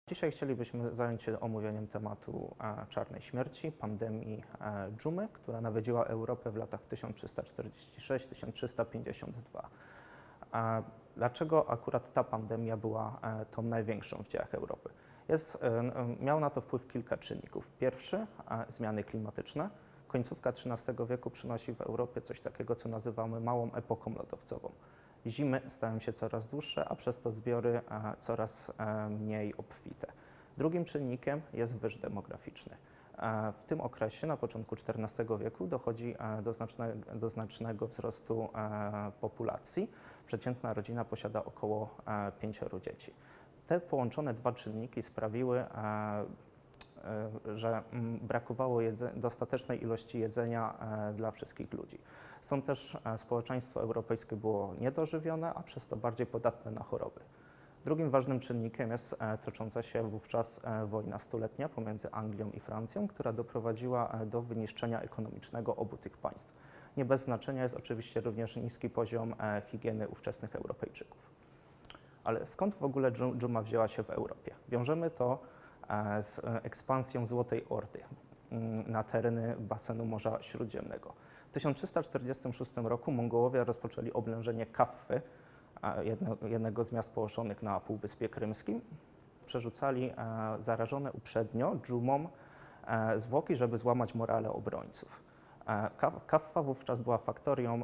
Dzisiaj chcielibyśmy zająć się omówieniem tematu czarnej śmierci, pandemii dżumy, która nawiedziła Europę w latach 1346-1352. Dlaczego akurat ta pandemia była tą największą w dziejach Europy? Miał na to wpływ kilka czynników. Pierwszy, zmiany klimatyczne. Końcówka XIII wieku przynosi w Europie coś takiego, co nazywamy małą epoką lodowcową. Zimy stają się coraz dłuższe, a przez to zbiory coraz mniej obfite. Drugim czynnikiem jest wyż demograficzny. W tym okresie, na początku XIV wieku, dochodzi do znacznego wzrostu populacji. Przeciętna rodzina posiada około 5 dzieci. Te połączone dwa czynniki sprawiły, że brakowało dostatecznej ilości jedzenia dla wszystkich ludzi. Stąd też społeczeństwo europejskie było niedożywione, a przez to bardziej podatne na choroby. Drugim ważnym czynnikiem jest tocząca się wówczas wojna stuletnia pomiędzy Anglią i Francją, która doprowadziła do wyniszczenia ekonomicznego obu tych państw. Nie bez znaczenia jest oczywiście również niski poziom higieny ówczesnych Europejczyków. Ale skąd w ogóle dżuma wzięła się w Europie? Wiążemy to z ekspansją Złotej Ordy na tereny basenu Morza Śródziemnego. W 1346 roku Mongołowie rozpoczęli oblężenie Kaffy, jednego z miast położonych na Półwyspie Krymskim. Przerzucali zarażone uprzednio dżumą zwłoki, żeby złamać morale obrońców. Kaffa wówczas była faktorią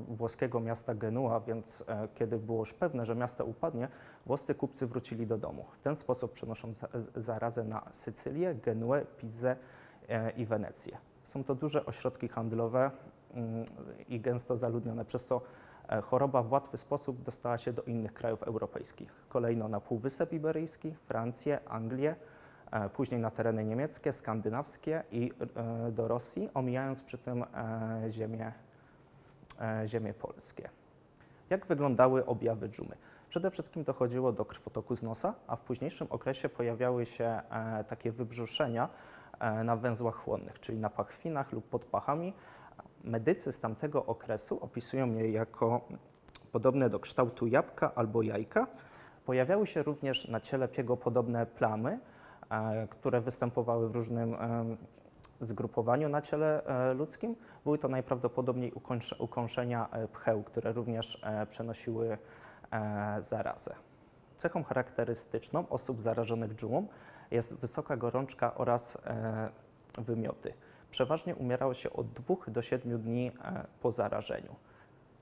włoskiego miasta Genua, więc kiedy było już pewne, że miasto upadnie, włoscy kupcy wrócili do domu. W ten sposób przenosząc zarazę na Sycylię, Genuę, Pizzę i Wenecję. Są to duże ośrodki handlowe i gęsto zaludnione, przez co choroba w łatwy sposób dostała się do innych krajów europejskich. Kolejno na Półwysep Iberyjski, Francję, Anglię, później na tereny niemieckie, skandynawskie i do Rosji, omijając przy tym ziemie polskie. Jak wyglądały objawy dżumy? Przede wszystkim dochodziło do krwotoku z nosa, a w późniejszym okresie pojawiały się takie wybrzuszenia na węzłach chłonnych, czyli na pachwinach lub pod pachami. Medycy z tamtego okresu opisują je jako podobne do kształtu jabłka albo jajka. Pojawiały się również na ciele piegopodobne plamy, które występowały w różnym zgrupowaniu na ciele ludzkim. Były to najprawdopodobniej ukąszenia pcheł, które również przenosiły zarazę. Cechą charakterystyczną osób zarażonych dżumą jest wysoka gorączka oraz wymioty. Przeważnie umierało się od 2 do 7 dni po zarażeniu.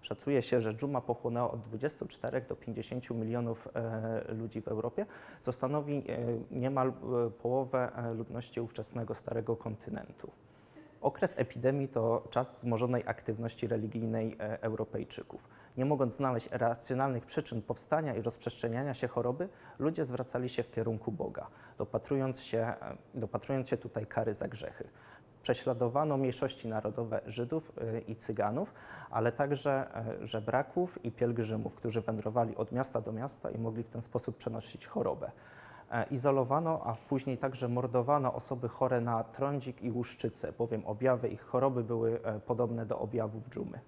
Szacuje się, że dżuma pochłonęła od 24 do 50 milionów ludzi w Europie, co stanowi niemal połowę ludności ówczesnego Starego Kontynentu. Okres epidemii to czas wzmożonej aktywności religijnej Europejczyków. Nie mogąc znaleźć racjonalnych przyczyn powstania i rozprzestrzeniania się choroby, ludzie zwracali się w kierunku Boga, dopatrując się tutaj kary za grzechy. Prześladowano mniejszości narodowe Żydów i Cyganów, ale także żebraków i pielgrzymów, którzy wędrowali od miasta do miasta i mogli w ten sposób przenosić chorobę. Izolowano, a później także mordowano osoby chore na trądzik i łuszczycę, bowiem objawy ich choroby były podobne do objawów dżumy.